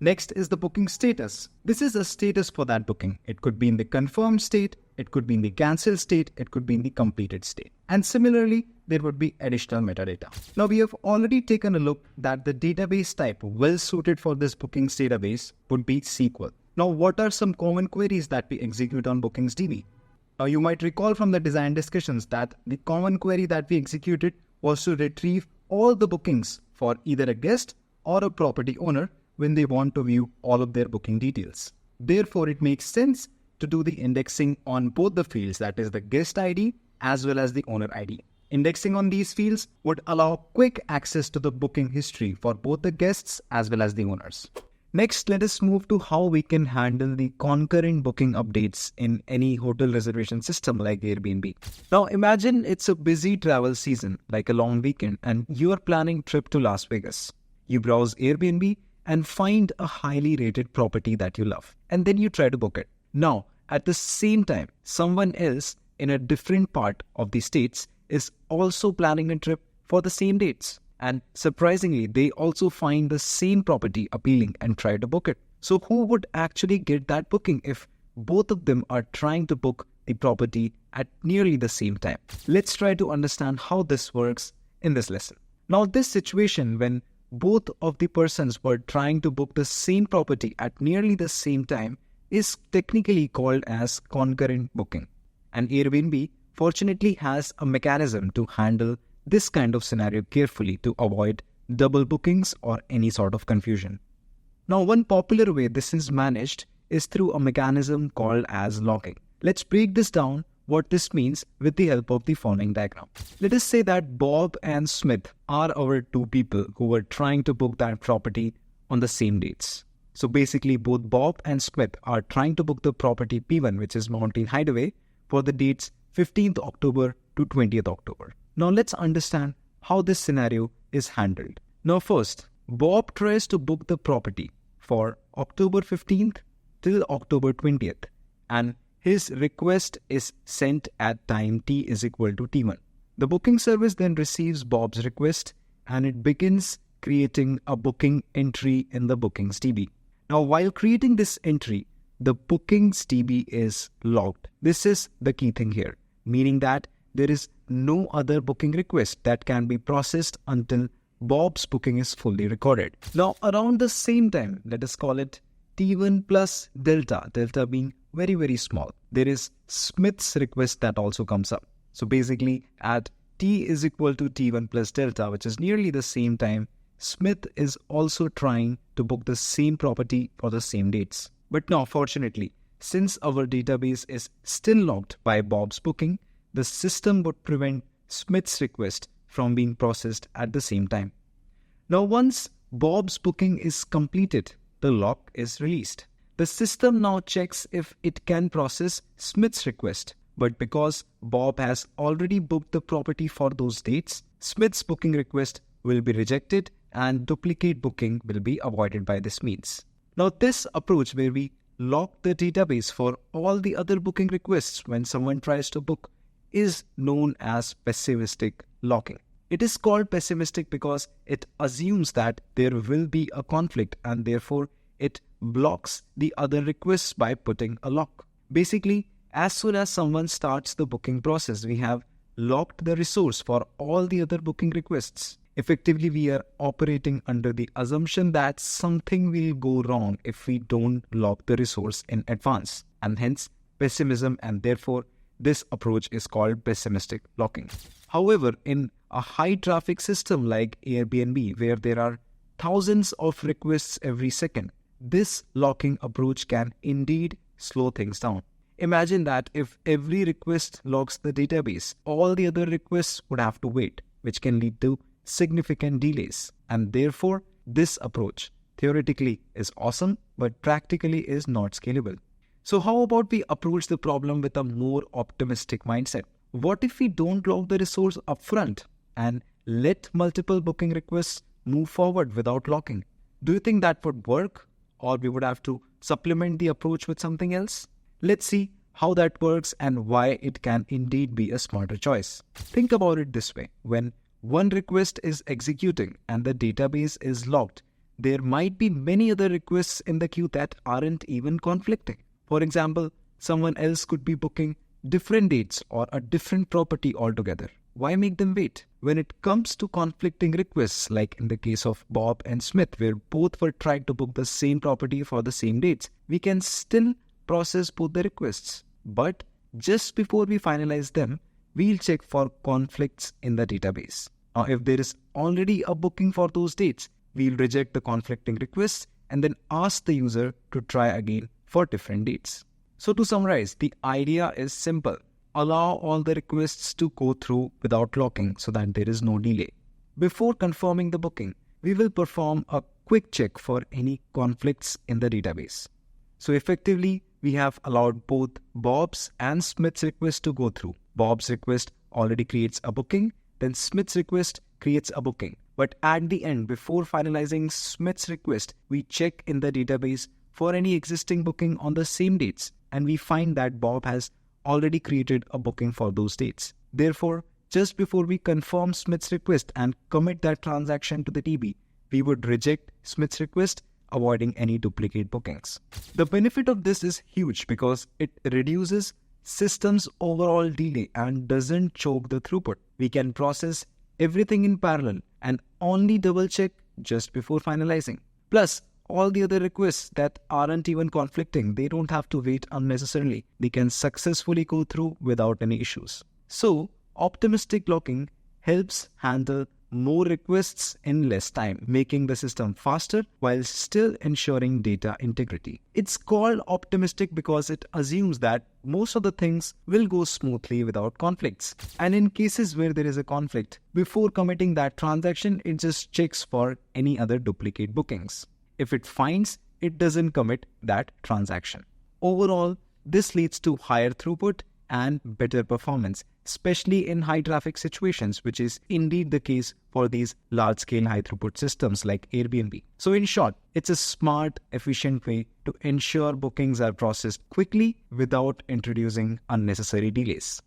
Next is the booking status. This is a status for that booking. It could be in the confirmed state, it could be in the cancelled state, it could be in the completed state. And similarly, there would be additional metadata. Now, we have already taken a look that the database type well suited for this bookings database would be SQL. Now, what are some common queries that we execute on Bookings DB? Now, you might recall from the design discussions that the common query that we executed was to retrieve all the bookings for either a guest or a property owner when they want to view all of their booking details. Therefore, it makes sense to do the indexing on both the fields, that is the guest ID as well as the owner ID. Indexing on these fields would allow quick access to the booking history for both the guests as well as the owners. Next, let us move to how we can handle the concurrent booking updates in any hotel reservation system like Airbnb. Now, imagine it's a busy travel season, like a long weekend, and you are planning a trip to Las Vegas. You browse Airbnb and find a highly rated property that you love, and then you try to book it. Now, at the same time, someone else in a different part of the states is also planning a trip for the same dates. And surprisingly, they also find the same property appealing and try to book it. So who would actually get that booking if both of them are trying to book the property at nearly the same time? Let's try to understand how this works in this lesson. Now, this situation when both of the persons were trying to book the same property at nearly the same time is technically called as concurrent booking. And Airbnb fortunately has a mechanism to handle this kind of scenario carefully to avoid double bookings or any sort of confusion. Now, one popular way this is managed is through a mechanism called as logging. Let's break this down, what this means, with the help of the following diagram. Let us say that Bob and Smith are our two people who were trying to book that property on the same dates. So basically, both Bob and Smith are trying to book the property P1, which is Mountain Hideaway, for the dates 15th October to 20th October. Now let's understand how this scenario is handled. Now first, Bob tries to book the property for October 15th till October 20th, and his request is sent at time t is equal to t1. The booking service then receives Bob's request and it begins creating a booking entry in the Bookings DB. Now, while creating this entry, the Bookings DB is logged. This is the key thing here, meaning that there is no other booking request that can be processed until Bob's booking is fully recorded. Now, around the same time, let us call it T1 plus delta being very, very small, there is Smith's request that also comes up. So basically, at T is equal to T1 plus delta, which is nearly the same time, Smith is also trying to book the same property for the same dates. But now, fortunately, since our database is still logged by Bob's booking, the system would prevent Smith's request from being processed at the same time. Now, once Bob's booking is completed, the lock is released. The system now checks if it can process Smith's request, but because Bob has already booked the property for those dates, Smith's booking request will be rejected and duplicate booking will be avoided by this means. Now, this approach where we lock the database for all the other booking requests when someone tries to book is known as pessimistic locking. It is called pessimistic because it assumes that there will be a conflict and therefore it blocks the other requests by putting a lock. Basically, as soon as someone starts the booking process, we have locked the resource for all the other booking requests. Effectively, we are operating under the assumption that something will go wrong if we don't lock the resource in advance. and hence pessimism, and therefore this approach is called pessimistic locking. However, in a high traffic system like Airbnb, where there are thousands of requests every second, this locking approach can indeed slow things down. Imagine that if every request logs the database, all the other requests would have to wait, which can lead to significant delays. And therefore, this approach theoretically is awesome, but practically is not scalable. So how about we approach the problem with a more optimistic mindset? What if we don't log the resource upfront and let multiple booking requests move forward without locking? Do you think that would work, or we would have to supplement the approach with something else? Let's see how that works and why it can indeed be a smarter choice. Think about it this way. When one request is executing and the database is logged, there might be many other requests in the queue that aren't even conflicting. For example, someone else could be booking different dates or a different property altogether. Why make them wait? When it comes to conflicting requests, like in the case of Bob and Smith, where both were trying to book the same property for the same dates, we can still process both the requests. But just before we finalize them, we'll check for conflicts in the database. Now, if there is already a booking for those dates, we'll reject the conflicting requests and then ask the user to try again for different dates. So to summarize, the idea is simple. Allow all the requests to go through without locking so that there is no delay. Before confirming the booking, we will perform a quick check for any conflicts in the database. So effectively, we have allowed both Bob's and Smith's request to go through. Bob's request already creates a booking, then Smith's request creates a booking. But at the end, before finalizing Smith's request, we check in the database for any existing booking on the same dates, and we find that Bob has already created a booking for those dates. Therefore, just before we confirm Smith's request and commit that transaction to the DB, we would reject Smith's request, avoiding any duplicate bookings. The benefit of this is huge because it reduces system's overall delay and doesn't choke the throughput. We can process everything in parallel and only double check just before finalizing. Plus, all the other requests that aren't even conflicting, they don't have to wait unnecessarily. They can successfully go through without any issues. So, optimistic locking helps handle more requests in less time, making the system faster while still ensuring data integrity. It's called optimistic because it assumes that most of the things will go smoothly without conflicts. And in cases where there is a conflict, before committing that transaction, it just checks for any other duplicate bookings. If it finds, it doesn't commit that transaction. Overall, this leads to higher throughput and better performance, especially in high traffic situations, which is indeed the case for these large-scale high throughput systems like Airbnb. So in short, it's a smart, efficient way to ensure bookings are processed quickly without introducing unnecessary delays.